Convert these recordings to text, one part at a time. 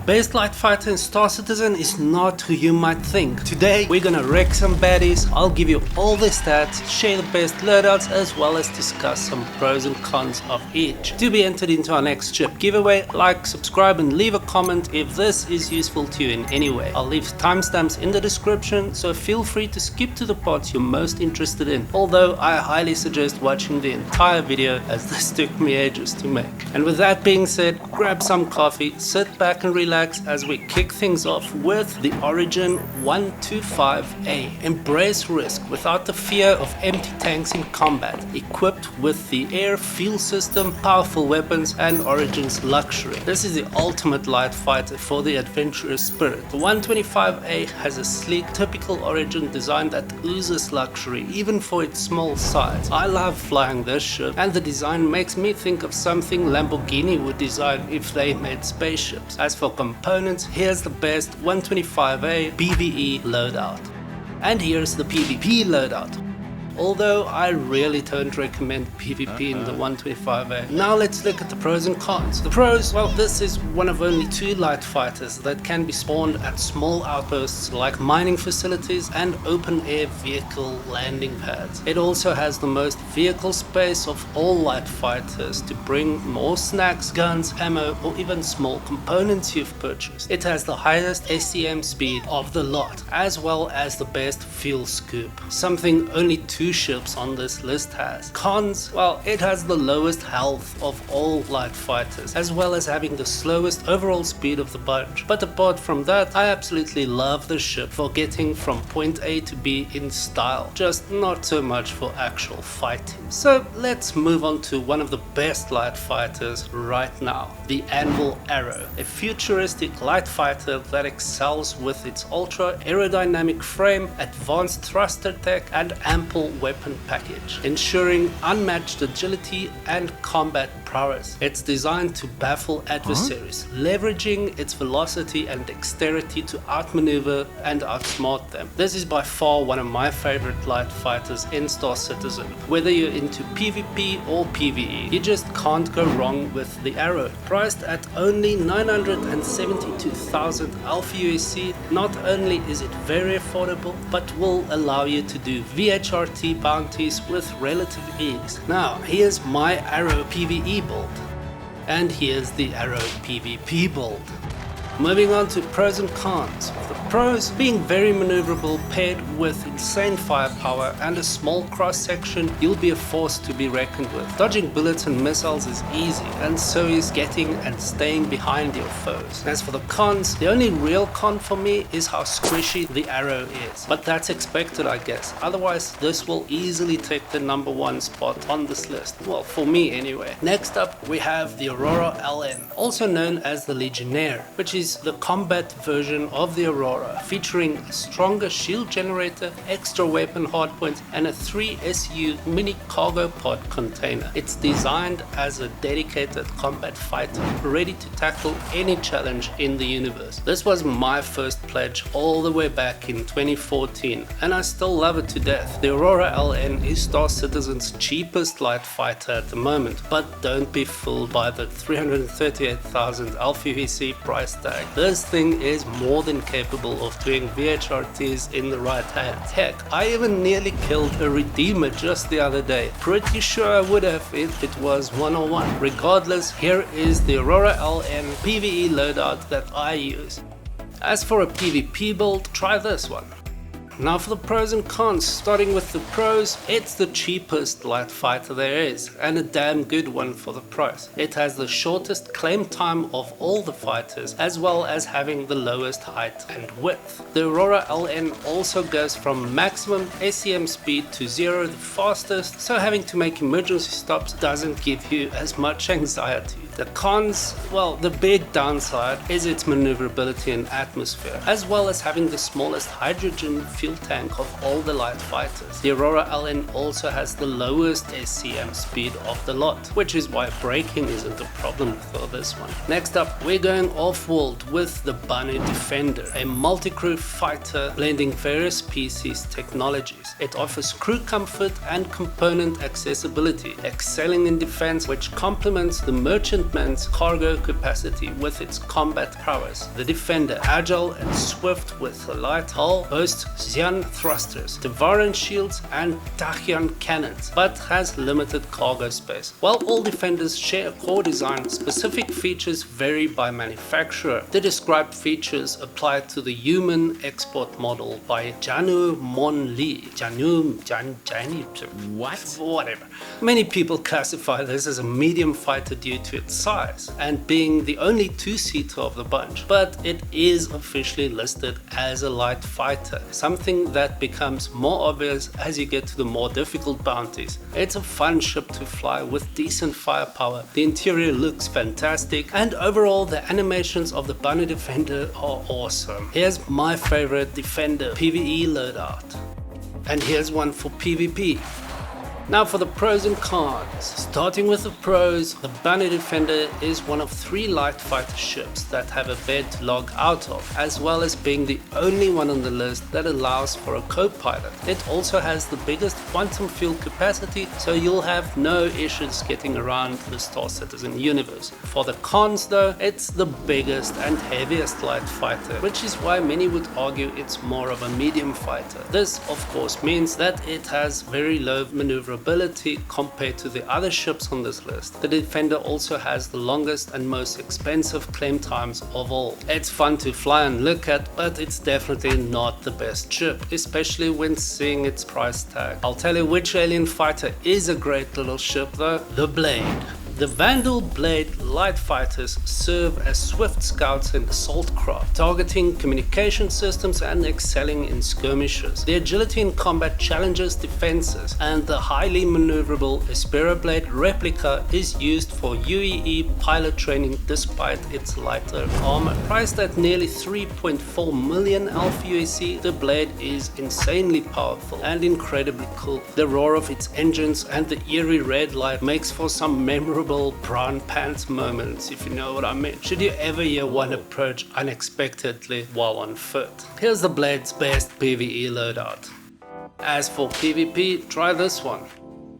best light fighter in Star Citizen is not who you might think. Today we're gonna wreck some baddies, I'll give you all the stats, share the best loadouts, as well as discuss some pros and cons of each. To be entered into our next ship giveaway, like, subscribe and leave a comment if this is useful to you in any way. I'll leave timestamps in the description, so feel free to skip to the parts you're most interested in, although I highly suggest watching the entire video as this took me ages to make. And with that being said, grab some coffee, sit back and relax as we kick things off with the Origin 125A. Embrace risk without the fear of empty tanks in combat, equipped with the air fuel system, powerful weapons and Origin's luxury. This is the ultimate light fighter for the adventurous spirit. The 125A has a sleek, typical Origin design that oozes luxury even for its small size. I love flying this ship, and the design makes me think of something Lamborghini would design if they made spaceships. As for components, here's the best 125A PvE loadout. And here's the PvP loadout. Although I really don't recommend PvP in the 125A. Now let's look at the pros and cons. The pros, well, this is one of only 2 light fighters that can be spawned at small outposts like mining facilities and open air vehicle landing pads. It also has the most vehicle space of all light fighters to bring more snacks, guns, ammo or even small components you've purchased. It has the highest SCM speed of the lot, as well as the best fuel scoop, something only 2 ships on this list has. Cons, well, it has the lowest health of all light fighters, as well as having the slowest overall speed of the bunch. But apart from that, I absolutely love the ship for getting from point A to B in style, just not so much for actual fighting. So let's move on to one of the best light fighters right now, the Anvil Arrow, a futuristic light fighter that excels with its ultra aerodynamic frame, advanced thruster tech and ample weapon package, ensuring unmatched agility and combat prowess. It's designed to baffle adversaries, leveraging its velocity and dexterity to outmaneuver and outsmart them. This is by far one of my favorite light fighters in Star Citizen. Whether you're into PvP or PvE, you just can't go wrong with the Arrow. Priced at only 972,000 Alpha USC, not only is it very affordable, but will allow you to do VHRT bounties with relative ease. Now, here's my Arrow PvE build, and here's the Arrow PvP build. Moving on to pros and cons. The pros being very maneuverable paired with insane firepower and a small cross section, you'll be a force to be reckoned with. Dodging bullets and missiles is easy, and so is getting and staying behind your foes. As for the cons, the only real con for me is how squishy the Arrow is. But that's expected, I guess. Otherwise, this will easily take the #1 spot on this list. Well, for me anyway. Next up, we have the Aurora LN, also known as the Legionnaire, which is the combat version of the Aurora, featuring a stronger shield generator, extra weapon hardpoints and a 3 SU mini cargo pod container. It's designed as a dedicated combat fighter, ready to tackle any challenge in the universe. This was my first pledge all the way back in 2014, and I still love it to death. The Aurora LN is Star Citizen's cheapest light fighter at the moment, but don't be fooled by the 338,000 Alpha USC price tag. This thing is more than capable of doing VHRTs in the right hands. Heck, I even nearly killed a Redeemer just the other day. Pretty sure I would have if it was 101. Regardless, here is the Aurora LN PvE loadout that I use. As for a PvP build, try this one. Now for the pros and cons, starting with the pros, it's the cheapest light fighter there is, and a damn good one for the price. It has the shortest claim time of all the fighters, as well as having the lowest height and width. The Aurora LN also goes from maximum SCM speed to 0 the fastest, so having to make emergency stops doesn't give you as much anxiety. The cons, well, the big downside is its maneuverability in atmosphere, as well as having the smallest hydrogen fuel tank of all the light fighters. The Aurora LN also has the lowest SCM speed of the lot, which is why braking isn't a problem for this one. Next up, we're going off-world with the Banu Defender, a multi-crew fighter blending various species technologies. It offers crew comfort and component accessibility, excelling in defense, which complements the merchant immense cargo capacity with its combat prowess. The Defender, agile and swift with a light hull, boasts Xian thrusters, Devaran shields and Tachyan cannons, but has limited cargo space. While all Defenders share a core design, specific features vary by manufacturer. The described features apply to the human export model by Janu Mon Lee. Whatever. Many people classify this as a medium fighter due to its size and being the only two-seater of the bunch, but it is officially listed as a light fighter, something that becomes more obvious as you get to the more difficult bounties. It's a fun ship to fly with decent firepower, the interior looks fantastic, and overall the animations of the Banu Defender are awesome. Here's my favorite Defender PvE loadout. And here's one for PvP. Now for the pros and cons. Starting with the pros, the Banu Defender is one of 3 light fighter ships that have a bed to log out of, as well as being the only one on the list that allows for a co-pilot. It also has the biggest quantum fuel capacity, so you'll have no issues getting around the Star Citizen universe. For the cons though, it's the biggest and heaviest light fighter, which is why many would argue it's more of a medium fighter. This of course means that it has very low maneuverability compared to the other ships on this list. The Defender also has the longest and most expensive claim times of all. It's fun to fly and look at, but it's definitely not the best ship, especially when seeing its price tag. I'll tell you which alien fighter is a great little ship though: the Blade. The Vandal Blade light fighters serve as swift scouts and assault craft, targeting communication systems and excelling in skirmishes. The agility in combat challenges defenses, and the highly maneuverable Esperia Blade replica is used for UEE pilot training despite its lighter armor. Priced at nearly 3.4 million Alpha USD, the Blade is insanely powerful and incredibly cool. The roar of its engines and the eerie red light makes for some memorable brown pants moments, if you know what I mean, should you ever hear one approach unexpectedly while on foot. Here's the Blade's best PvE loadout. As for PvP, try this one.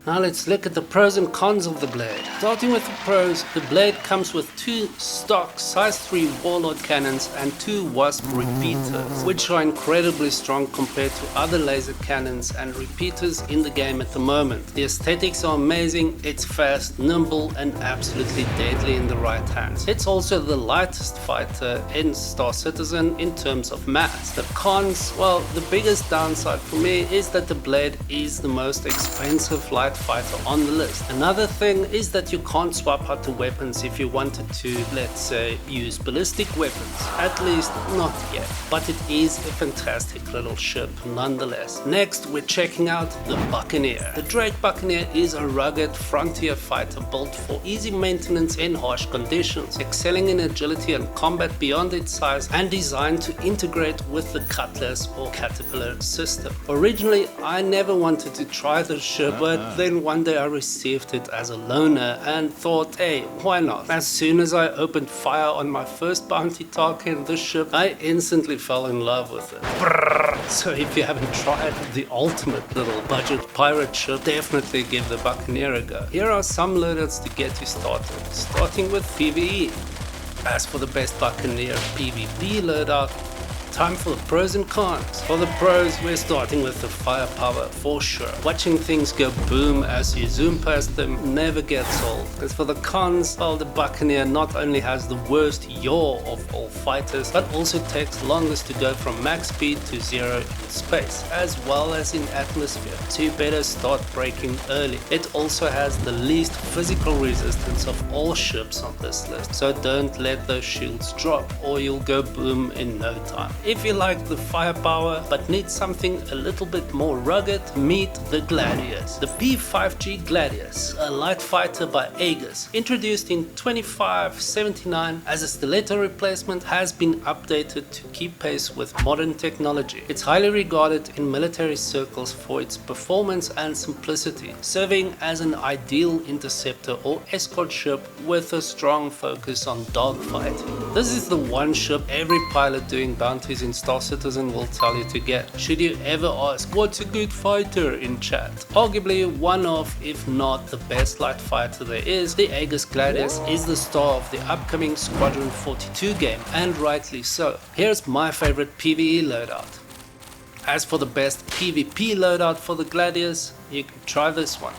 Now let's look at the pros and cons of the Blade. Starting with the pros, the Blade comes with 2 stock size 3 Warlord cannons and 2 Wasp repeaters, which are incredibly strong compared to other laser cannons and repeaters in the game at the moment. The aesthetics are amazing, it's fast, nimble and absolutely deadly in the right hands. It's also the lightest fighter in Star Citizen in terms of mass. The cons, well, the biggest downside for me is that the Blade is the most expensive light fighter on the list. Another thing is that you can't swap out the weapons if you wanted to, let's say, use ballistic weapons. At least not yet. But it is a fantastic little ship nonetheless. Next, we're checking out the Buccaneer. The Drake Buccaneer is a rugged frontier fighter built for easy maintenance in harsh conditions, excelling in agility and combat beyond its size, and designed to integrate with the Cutlass or Caterpillar system. Originally, I never wanted to try the ship, but then one day I received it as a loaner and thought, hey, why not? As soon as I opened fire on my first bounty target in the ship, I instantly fell in love with it. Brrr. So if you haven't tried the ultimate little budget pirate ship, definitely give the Buccaneer a go. Here are some loadouts to get you started, starting with PvE. As for the best Buccaneer PvP loadout, time for the pros and cons. For the pros, we're starting with the firepower for sure. Watching things go boom as you zoom past them never gets old. As for the cons, well, the Buccaneer not only has the worst yaw of all fighters, but also takes longest to go from max speed to 0 in space, as well as in atmosphere, so you better start braking early. It also has the least physical resistance of all ships on this list, so don't let those shields drop or you'll go boom in no time. If you like the firepower but need something a little bit more rugged, meet the Gladius. The P5G Gladius, a light fighter by Aegis, introduced in 2579 as a stiletto replacement, has been updated to keep pace with modern technology. It's highly regarded in military circles for its performance and simplicity, serving as an ideal interceptor or escort ship with a strong focus on dogfighting. This is the one ship every pilot doing bounties bounties in Star Citizen will tell you to get. Should you ever ask what's a good fighter in chat, arguably one of, if not the best light fighter there is, the Aegis Gladius is the star of the upcoming Squadron 42 game, and rightly so. Here's my favorite PvE loadout. As for the best PvP loadout for the Gladius, you can try this one.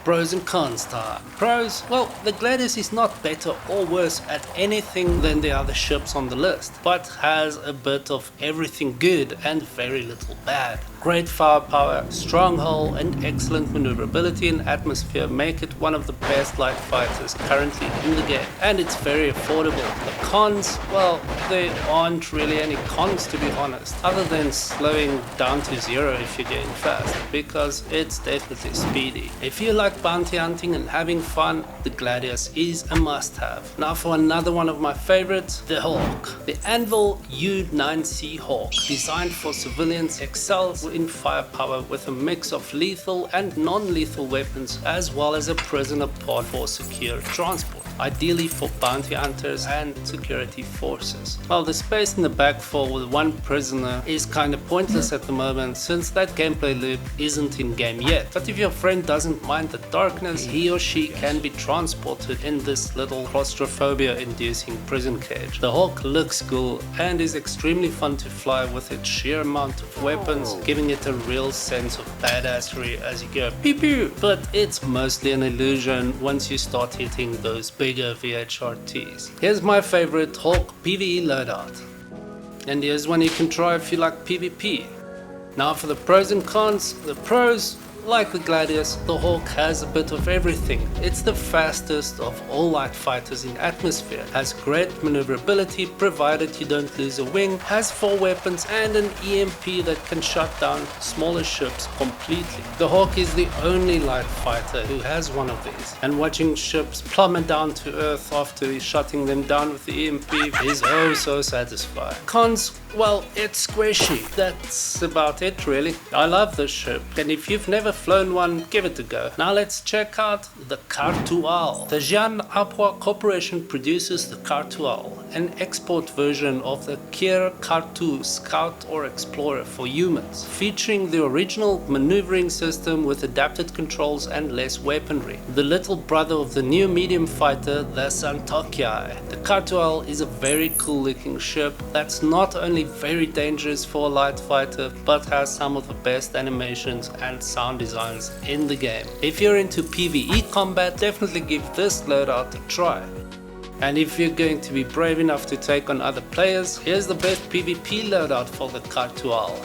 Pros and cons time. Pros, well, the Gladius is not better or worse at anything than the other ships on the list, but has a bit of everything good and very little bad. Great firepower, strong hull, and excellent maneuverability and atmosphere make it one of the best light fighters currently in the game, and it's very affordable. The cons, well, there aren't really any cons to be honest, other than slowing down to 0 if you're going fast, because it's definitely speedy. If you like bounty hunting and having fun, the Gladius is a must-have. Now for another one of my favorites, the Hawk. The Anvil U9C Hawk, designed for civilians, excels in firepower with a mix of lethal and non-lethal weapons, as well as a prisoner pod for secure transport, ideally for bounty hunters and security forces. Well, the space in the back for with one prisoner is kinda pointless at the moment, since that gameplay loop isn't in game yet, but if your friend doesn't mind the darkness, he or she can be transported in this little claustrophobia inducing prison cage. The Hawk looks cool and is extremely fun to fly with its sheer amount of weapons, giving it a real sense of badassery as you go pew pew, but it's mostly an illusion once you start hitting those bigger VHRTs. Here's my favorite Hawk PvE loadout, and here's one you can try if you like PvP. Now for the pros and cons. The pros, like the Gladius, the Hawk has a bit of everything. It's the fastest of all light fighters in atmosphere, has great maneuverability provided you don't lose a wing, has 4 weapons and an EMP that can shut down smaller ships completely. The Hawk is the only light fighter who has one of these, and watching ships plummet down to earth after shutting them down with the EMP is oh so satisfying. Cons, well, it's squishy. That's about it really. I love this ship, and if you've never flown one, give it a go. Now let's check out the Khartu-Al. The Jian Aopoa Corporation produces the Khartu-Al, an export version of the Kier Khartu Scout or Explorer for humans, featuring the original maneuvering system with adapted controls and less weaponry. The little brother of the new medium fighter, the Santokiai. The Khartu-Al is a very cool looking ship that's not only very dangerous for a light fighter, but has some of the best animations and sound designs in the game. If you're into PvE combat, definitely give this loadout a try. And if you're going to be brave enough to take on other players, here's the best PvP loadout for the Khartu-Al.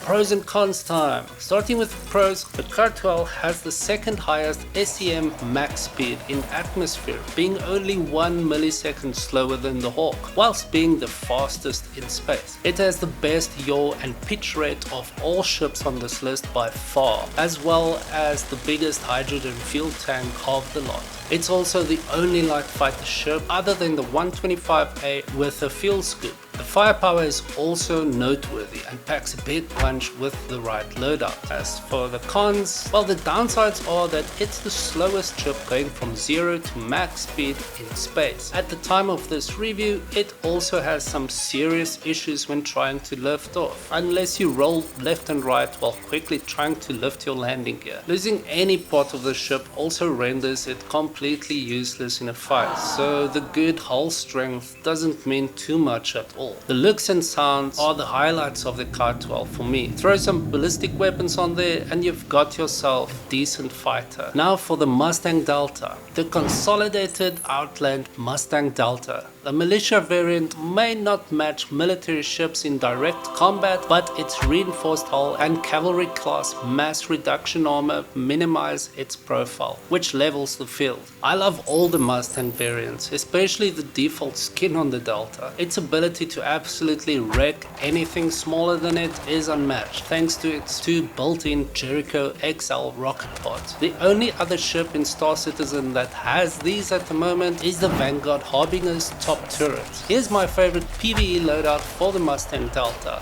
Pros and cons time. Starting with the pros, the Cartal has the second highest SEM max speed in atmosphere, being only 1 millisecond slower than the Hawk, whilst being the fastest in space. It has the best yaw and pitch rate of all ships on this list by far, as well as the biggest hydrogen fuel tank of the lot. It's also the only light fighter ship other than the 125A with a fuel scoop. The firepower is also noteworthy and packs a big punch with the right loadout. As for the cons, well, the downsides are that it's the slowest ship going from 0 to max speed in space. At the time of this review, it also has some serious issues when trying to lift off, unless you roll left and right while quickly trying to lift your landing gear. Losing any part of the ship also renders it completely useless in a fight, so the good hull strength doesn't mean too much at all. The looks and sounds are the highlights of the Cartal for me. Throw some ballistic weapons on there and you've got yourself a decent fighter. Now for the Mustang Delta. The consolidated Outland Mustang Delta. The militia variant may not match military ships in direct combat, but its reinforced hull and cavalry class mass reduction armor minimize its profile, which levels the field. I love all the Mustang variants, especially the default skin on the Delta. Its ability to absolutely wreck anything smaller than it is unmatched, thanks to its 2 built-in Jericho XL rocket pods. The only other ship in Star Citizen that has these at the moment is the Vanguard Harbinger's top turret. Here's my favorite PvE loadout for the Mustang Delta.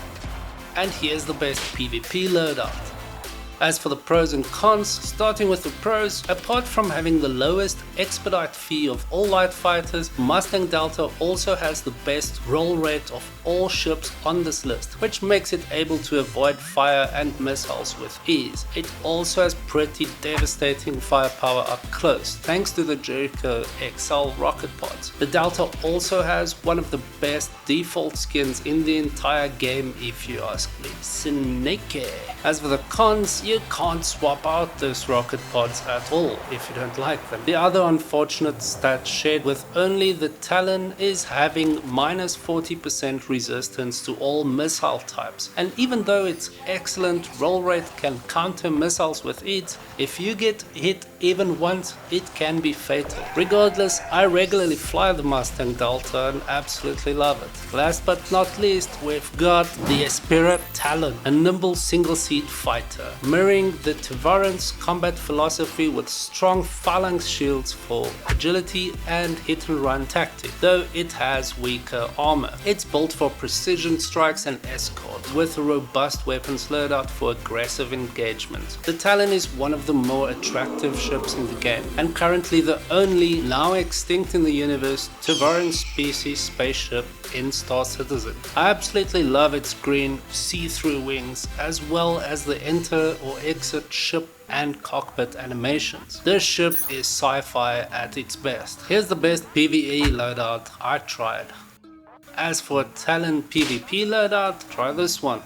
And here's the best PvP loadout. As for the pros and cons, starting with the pros, apart from having the lowest expedite fee of all light fighters, Mustang Delta also has the best roll rate of all ships on this list, which makes it able to avoid fire and missiles with ease. It also has pretty devastating firepower up close, thanks to the Jericho XL rocket pods. The Delta also has one of the best default skins in the entire game if you ask me. Snake. As for the cons, you can't swap out those rocket pods at all if you don't like them. The other unfortunate stat shared with only the Talon is having minus 40% resistance to all missile types, and even though its excellent roll rate can counter missiles with ease, if you get hit even once it can be fatal. Regardless, I regularly fly the Mustang Delta and absolutely love it. Last but not least, we've got the Esperia Talon, a nimble single seat fighter, mirroring the Tavaran's combat philosophy with strong phalanx shields for agility and hit and run tactic, though it has weaker armor. It's built for precision strikes and escort, with a robust weapons loadout for aggressive engagement. The Talon is one of the more attractive ships in the game, and currently the only, now extinct in the universe, Tavaran species spaceship in Star Citizen. I absolutely love its green see-through wings, as well as the enter or exit ship and cockpit animations. This ship is sci-fi at its best. Here's the best PvE loadout I tried. As for a Talon PvP loadout, try this one.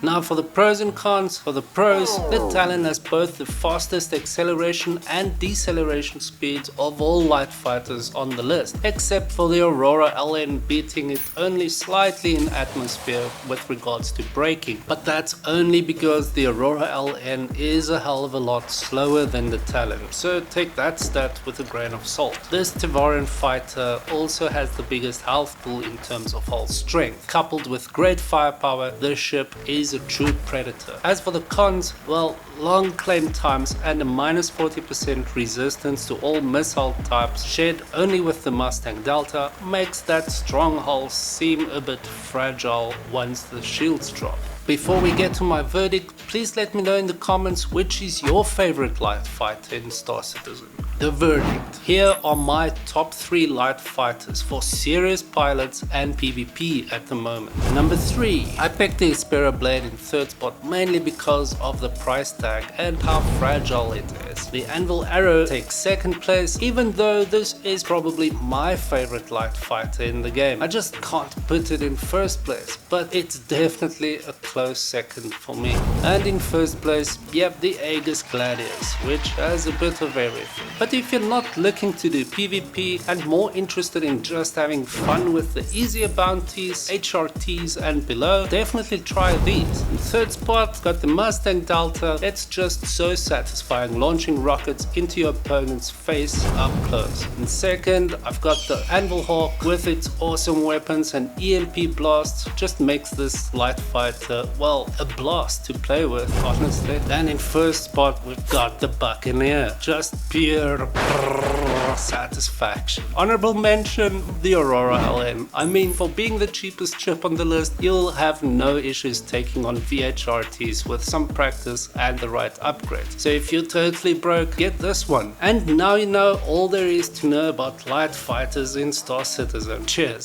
Now for the pros and cons. For the pros, the Talon has both the fastest acceleration and deceleration speeds of all light fighters on the list, except for the Aurora LN beating it only slightly in atmosphere with regards to braking. But that's only because the Aurora LN is a hell of a lot slower than the Talon, so take that stat with a grain of salt. This Tavaran fighter also has the biggest health pool in terms of hull strength. Coupled with great firepower, this ship is a true predator. As for the cons, well, long claim times and a minus 40% resistance to all missile types shared only with the Mustang Delta makes that strong hull seem a bit fragile once the shields drop. Before we get to my verdict, please let me know in the comments which is your favorite light fighter in Star Citizen. The verdict. Here are my top 3 light fighters for serious pilots and PvP at the moment. Number 3. I picked the Esperia Blade in 3rd spot mainly because of the price tag and how fragile it is. The Anvil Arrow takes 2nd place, even though this is probably my favorite light fighter in the game. I just can't put it in 1st place, but it's definitely a close 2nd for me. And in 1st place, yep, the Aegis Gladius, which has a bit of everything. But if you're not looking to do PvP and more interested in just having fun with the easier bounties, HRTs and below, definitely try these. In 3rd spot, got the Mustang Delta. It's just so satisfying launching rockets into your opponent's face up close. In 2nd, I've got the Anvil Hawk with its awesome weapons and EMP blasts. Just makes this light fighter, well, a blast to play with, honestly. Then in 1st spot, we've got the Buccaneer. Just pure satisfaction. Honorable mention, the Aurora LN. I mean, for being the cheapest chip on the list, you'll have no issues taking on VHRTs with some practice and the right upgrade. So if you're totally broke, get this one. And now you know all there is to know about light fighters in Star Citizen. Cheers.